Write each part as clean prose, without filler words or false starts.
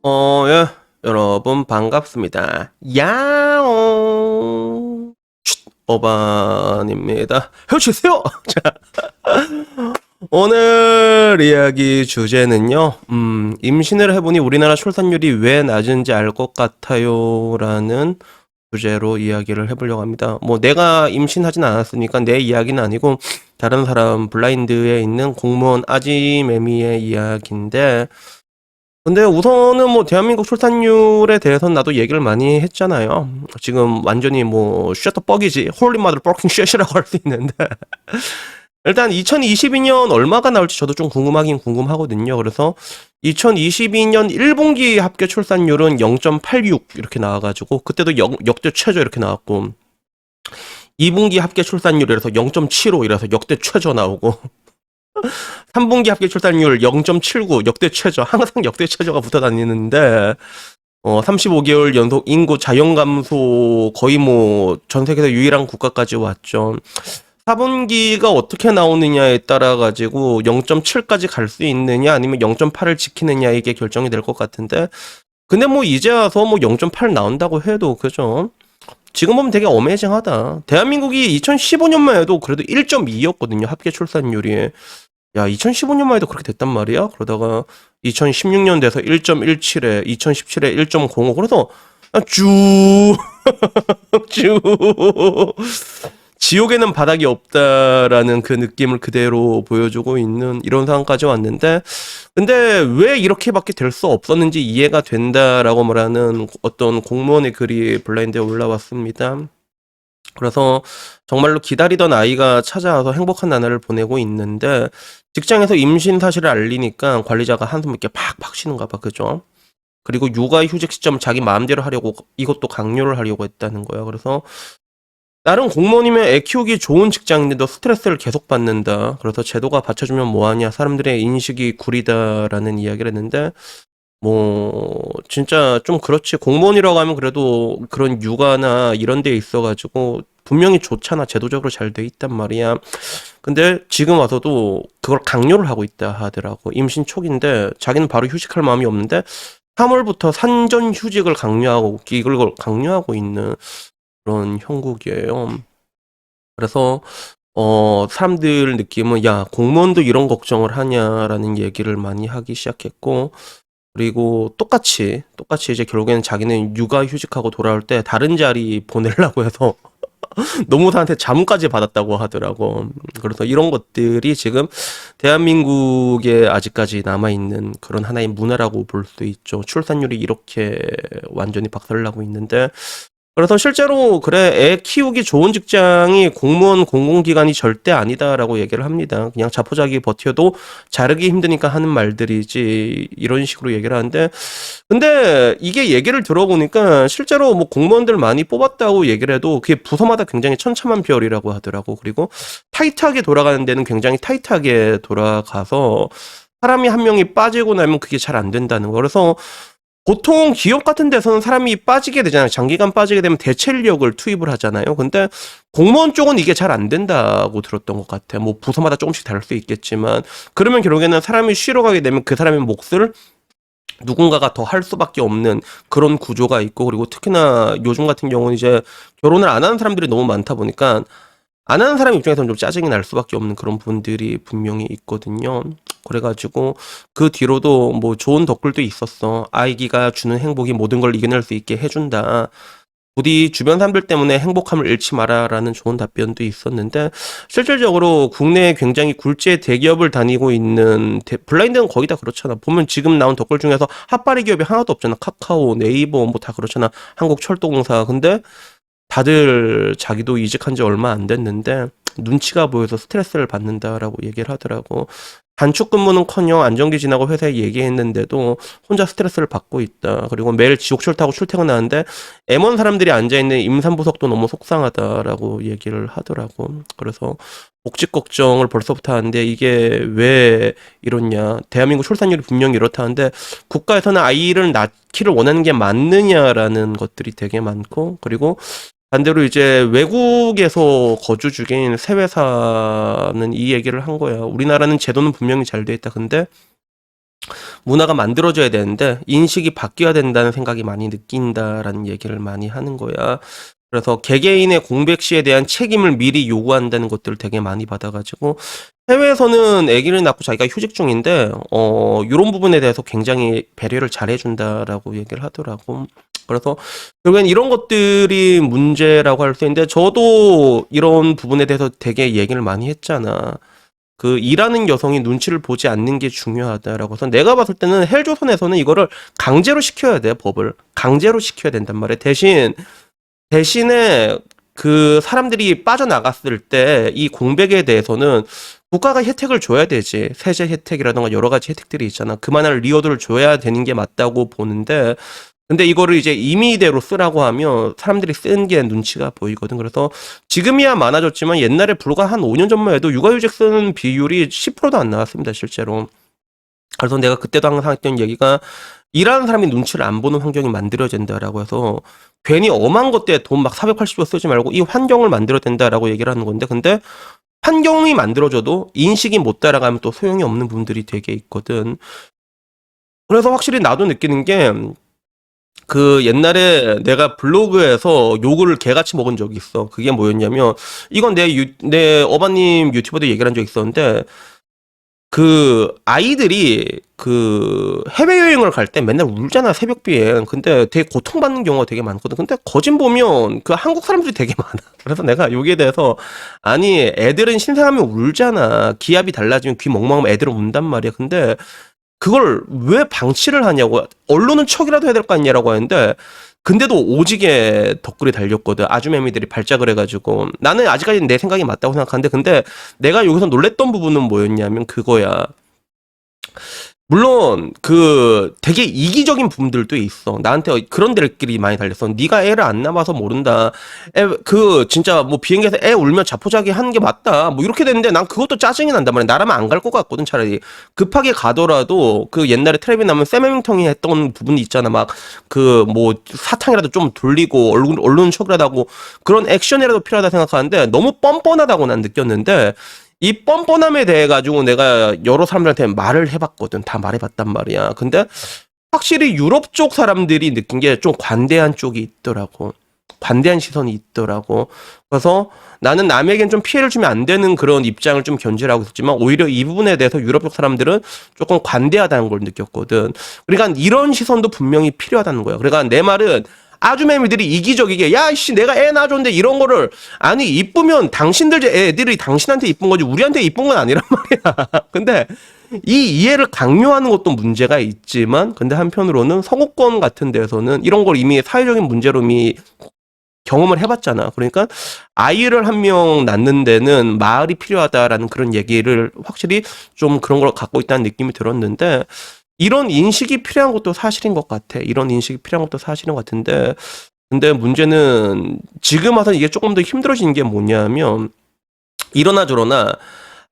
예, 여러분 반갑습니다. 야옹 어반입니다. 헤어치세요. 자, 오늘 이야기 주제는요. 임신을 해보니 우리나라 출산율이 왜 낮은지 알 것 같아요라는 주제로 이야기를 해보려고 합니다. 뭐 내가 임신하진 않았으니까 내 이야기는 아니고 다른 사람 블라인드에 있는 공무원 아지매미의 이야기인데. 근데 우선은 뭐 대한민국 출산율에 대해서는 나도 얘기를 많이 했잖아요. 지금 완전히 뭐 셔터 뻑이지 홀리 마들 버킹 쉣이라고 할 수 있는데 일단 2022년 얼마가 나올지 저도 좀 궁금하긴 궁금하거든요. 그래서 2022년 1분기 합계 출산율은 0.86 이렇게 나와가지고 그때도 역대 최저 이렇게 나왔고 2분기 합계 출산율이라서 0.75 이라서 역대 최저 나오고 3분기 합계 출산율 0.79 역대 최저, 항상 역대 최저가 붙어 다니는데 35개월 연속 인구 자연 감소 거의 뭐 전 세계에서 유일한 국가까지 왔죠. 4분기가 어떻게 나오느냐에 따라 가지고 0.7까지 갈 수 있느냐 아니면 0.8을 지키느냐 이게 결정이 될 것 같은데 근데 뭐 이제 와서 뭐 0.8 나온다고 해도 그죠? 지금 보면 되게 어메이징하다. 대한민국이 2015년만 해도 그래도 1.2였거든요. 합계 출산율이. 야, 2015년만 해도 그렇게 됐단 말이야? 그러다가 2016년 돼서 1.17에, 2017에 1.05. 그래서 쭉, 쭉. 지옥에는 바닥이 없다라는 그 느낌을 그대로 보여주고 있는 이런 상황까지 왔는데, 근데 왜 이렇게밖에 될 수 없었는지 이해가 된다라고 말하는 어떤 공무원의 글이 블라인드에 올라왔습니다. 그래서 정말로 기다리던 아이가 찾아와서 행복한 나날을 보내고 있는데 직장에서 임신 사실을 알리니까 관리자가 한숨 이렇게 팍팍 쉬는가 봐. 그죠? 그리고 육아 휴직 시점을 자기 마음대로 하려고 이것도 강요를 하려고 했다는 거야. 그래서 다른 공무원이면 애 키우기 좋은 직장인데도 스트레스를 계속 받는다. 그래서 제도가 받쳐주면 뭐하냐. 사람들의 인식이 구리다라는 이야기를 했는데 진짜 좀 그렇지. 공무원이라고 하면 그래도 그런 육아나 이런 데 있어가지고 분명히 좋잖아. 제도적으로 잘 돼 있단 말이야. 근데 지금 와서도 그걸 강요를 하고 있다 하더라고. 임신 초기인데 자기는 바로 휴직할 마음이 없는데 3월부터 산전 휴직을 강요하고 이걸 강요하고 있는 그런 형국이에요. 그래서 사람들 느낌은 야, 공무원도 이런 걱정을 하냐라는 얘기를 많이 하기 시작했고 그리고 똑같이 이제 결국에는 자기는 육아휴직하고 돌아올 때 다른 자리 보내려고 해서 노무사한테 자문까지 받았다고 하더라고. 그래서 이런 것들이 지금 대한민국에 아직까지 남아있는 그런 하나의 문화라고 볼 수 있죠. 출산율이 이렇게 완전히 박살나고 있는데 그래서 실제로 그래 애 키우기 좋은 직장이 공무원 공공기관이 절대 아니다라고 얘기를 합니다. 그냥 자포자기 버텨도 자르기 힘드니까 하는 말들이지 이런 식으로 얘기를 하는데 근데 이게 얘기를 들어보니까 실제로 뭐 공무원들 많이 뽑았다고 얘기를 해도 그게 부서마다 굉장히 천차만별이라고 하더라고. 그리고 타이트하게 돌아가는 데는 굉장히 타이트하게 돌아가서 사람이 한 명이 빠지고 나면 그게 잘 안 된다는 거. 그래서 보통 기업 같은 데서는 사람이 빠지게 되잖아요. 장기간 빠지게 되면 대체 인력을 투입을 하잖아요. 근데 공무원 쪽은 이게 잘 안 된다고 들었던 것 같아요. 뭐 부서마다 조금씩 다를 수 있겠지만 그러면 결국에는 사람이 쉬러 가게 되면 그 사람의 몫을 누군가가 더 할 수밖에 없는 그런 구조가 있고 그리고 특히나 요즘 같은 경우는 이제 결혼을 안 하는 사람들이 너무 많다 보니까 안 하는 사람 입장에서는 좀 짜증이 날 수밖에 없는 그런 부분들이 분명히 있거든요. 그래가지고 그 뒤로도 뭐 좋은 댓글도 있었어. 아이기가 주는 행복이 모든 걸 이겨낼 수 있게 해준다. 부디 주변 사람들 때문에 행복함을 잃지 마라라는 좋은 답변도 있었는데 실질적으로 국내에 굉장히 굴지의 대기업을 다니고 있는 블라인드는 거의 다 그렇잖아. 보면 지금 나온 댓글 중에서 핫바리 기업이 하나도 없잖아. 카카오, 네이버 뭐 다 그렇잖아. 한국철도공사. 근데 다들 자기도 이직한 지 얼마 안 됐는데 눈치가 보여서 스트레스를 받는다라고 얘기를 하더라고. 단축 근무는커녕 안정기 지나고 회사에 얘기했는데도 혼자 스트레스를 받고 있다. 그리고 매일 지옥철 타고 출퇴근하는데 M1 사람들이 앉아있는 임산부석도 너무 속상하다라고 얘기를 하더라고. 그래서 복직 걱정을 벌써부터 하는데 이게 왜 이렇냐. 대한민국 출산율이 분명히 이렇다는데 국가에서는 아이를 낳기를 원하는 게 맞느냐라는 것들이 되게 많고 그리고 반대로 이제 외국에서 거주 중인 새 회사는 이 얘기를 한 거야. 우리나라는 제도는 분명히 잘 돼 있다. 근데 문화가 만들어져야 되는데 인식이 바뀌어야 된다는 생각이 많이 느낀다라는 얘기를 많이 하는 거야. 그래서 개개인의 공백 시에 대한 책임을 미리 요구한다는 것들을 되게 많이 받아가지고 해외에서는 아기를 낳고 자기가 휴직 중인데 요런 부분에 대해서 굉장히 배려를 잘 해준다라고 얘기를 하더라고. 그래서 결국엔 이런 것들이 문제라고 할 수 있는데 저도 이런 부분에 대해서 되게 얘기를 많이 했잖아. 그 일하는 여성이 눈치를 보지 않는 게 중요하다라고 해서 내가 봤을 때는 헬조선에서는 이거를 강제로 시켜야 돼, 법을. 강제로 시켜야 된단 말이야. 대신에 그 사람들이 빠져나갔을 때 이 공백에 대해서는 국가가 혜택을 줘야 되지. 세제 혜택이라던가 여러 가지 혜택들이 있잖아. 그만한 리워드를 줘야 되는 게 맞다고 보는데 근데 이거를 이제 임의대로 쓰라고 하면 사람들이 쓴 게 눈치가 보이거든. 그래서 지금이야 많아졌지만 옛날에 불과 한 5년 전만 해도 육아휴직 쓰는 비율이 10%도 안 나왔습니다, 실제로. 그래서 내가 그때도 항상 했던 얘기가 일하는 사람이 눈치를 안 보는 환경이 만들어야 된다라고 해서 괜히 엄한 것 때문에 돈 막 480조 쓰지 말고 이 환경을 만들어야 된다라고 얘기를 하는 건데 근데 환경이 만들어져도 인식이 못 따라가면 또 소용이 없는 부분들이 되게 있거든. 그래서 확실히 나도 느끼는 게 그 옛날에 내가 블로그에서 욕을 개같이 먹은 적이 있어. 그게 뭐였냐면 이건 내 어바님 유튜버도 얘기를 한 적이 있었는데 그 아이들이 그 해외여행을 갈 때 맨날 울잖아, 새벽 비행. 근데 되게 고통받는 경우가 되게 많거든. 근데 거진 보면 그 한국 사람들이 되게 많아. 그래서 내가 여기에 대해서 아니 애들은 신생하면 울잖아. 기압이 달라지면 귀 멍멍하면 애들은 운단 말이야. 근데 그걸 왜 방치를 하냐고. 언론은 척이라도 해야 될 거 아니냐라고 하는데 근데도 오지게 덧글이 달렸거든. 아주매미들이 발작을 해가지고 나는 아직까지 내 생각이 맞다고 생각하는데 근데 내가 여기서 놀랬던 부분은 뭐였냐면 그거야. 물론 그 되게 이기적인 부분들도 있어. 나한테 그런 데들끼리 많이 달렸어. 네가 애를 안 낳아서 모른다. 그 진짜 뭐 비행기에서 애 울면 자포자기 하는 게 맞다. 뭐 이렇게 되는데 난 그것도 짜증이 난단 말이야. 나라면 안 갈 것 같거든 차라리. 급하게 가더라도 그 옛날에 텔레비 나면 샘 해밍턴이 했던 부분이 있잖아. 막 그 뭐 사탕이라도 좀 돌리고 언론 척이라도 하고 그런 액션이라도 필요하다 생각하는데 너무 뻔뻔하다고 난 느꼈는데 이 뻔뻔함에 대해 가지고 내가 여러 사람들한테 말을 해봤거든. 다 말해봤단 말이야. 근데 확실히 유럽 쪽 사람들이 느낀 게 좀 관대한 쪽이 있더라고. 관대한 시선이 있더라고. 그래서 나는 남에겐 좀 피해를 주면 안 되는 그런 입장을 좀 견지를 하고 있었지만 오히려 이 부분에 대해서 유럽 쪽 사람들은 조금 관대하다는 걸 느꼈거든. 그러니까 이런 시선도 분명히 필요하다는 거야. 그러니까 내 말은 아주매미들이 이기적이게 야 씨 내가 애 낳아줬는데 이런 거를 아니 이쁘면 당신들 애들이 당신한테 이쁜 거지 우리한테 이쁜 건 아니란 말이야. 근데 이 이해를 강요하는 것도 문제가 있지만 근데 한편으로는 서구권 같은 데서는 이런 걸 이미 사회적인 문제로 이미 경험을 해봤잖아. 그러니까 아이를 한 명 낳는 데는 마을이 필요하다라는 그런 얘기를 확실히 좀 그런 걸 갖고 있다는 느낌이 들었는데 이런 인식이 필요한 것도 사실인 것 같아. 이런 인식이 필요한 것도 사실인 것 같은데 근데 문제는 지금 와서 이게 조금 더 힘들어지는 게 뭐냐면 이러나 저러나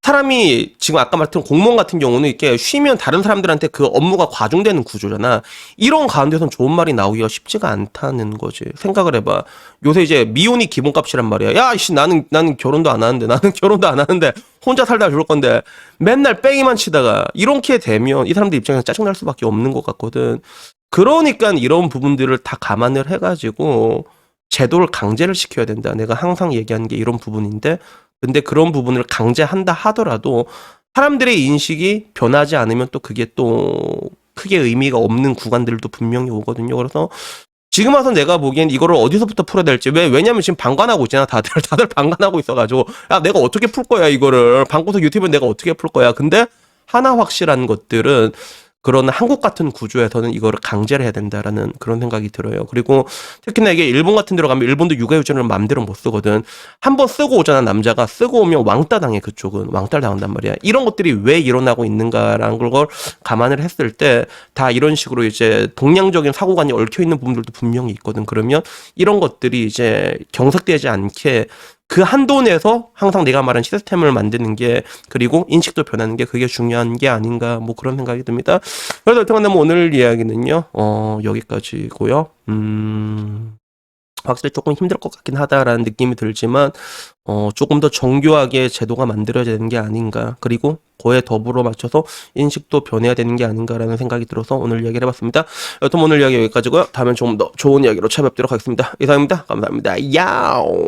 사람이 지금 아까 말했던 공무원 같은 경우는 이렇게 쉬면 다른 사람들한테 그 업무가 과중되는 구조잖아. 이런 가운데선 좋은 말이 나오기가 쉽지가 않다는 거지. 생각을 해봐. 요새 이제 미혼이 기본값이란 말이야. 야, 씨, 나는 결혼도 안 하는데, 나는 결혼도 안 하는데, 혼자 살다 죽을 건데, 맨날 뺑이만 치다가, 이렇게 되면 이 사람들 입장에서 짜증날 수밖에 없는 것 같거든. 그러니까 이런 부분들을 다 감안을 해가지고, 제도를 강제를 시켜야 된다. 내가 항상 얘기하는 게 이런 부분인데, 근데 그런 부분을 강제한다 하더라도 사람들의 인식이 변하지 않으면 또 그게 또 크게 의미가 없는 구간들도 분명히 오거든요. 그래서 지금 와서 내가 보기엔 이거를 어디서부터 풀어야 될지 왜냐면 지금 방관하고 있잖아. 다들 방관하고 있어가지고 야 내가 어떻게 풀 거야 이거를 방구석 유튜브는 내가 어떻게 풀 거야. 근데 하나 확실한 것들은 그런 한국 같은 구조에서는 이거를 강제를 해야 된다라는 그런 생각이 들어요. 그리고 특히나 이게 일본 같은 데로 가면 일본도 육아휴직을 마음대로 못 쓰거든. 한번 쓰고 오잖아 남자가. 쓰고 오면 왕따 당해. 그쪽은 왕따를 당한단 말이야. 이런 것들이 왜 일어나고 있는가라는 걸 감안을 했을 때 다 이런 식으로 이제 동양적인 사고관이 얽혀 있는 부분들도 분명히 있거든. 그러면 이런 것들이 이제 경색되지 않게 그 한도 내에서 항상 내가 말한 시스템을 만드는 게 그리고 인식도 변하는 게 그게 중요한 게 아닌가 뭐 그런 생각이 듭니다. 그래서 어쨌든 뭐 오늘 이야기는요 여기까지고요. 확실히 조금 힘들 것 같긴 하다라는 느낌이 들지만 조금 더 정교하게 제도가 만들어야 되는 게 아닌가. 그리고 거에 더불어 맞춰서 인식도 변해야 되는 게 아닌가라는 생각이 들어서 오늘 이야기를 해봤습니다. 여튼 오늘 이야기 여기까지고요. 다음엔 조금 더 좋은 이야기로 찾아뵙도록 하겠습니다. 이상입니다. 감사합니다. 야옹.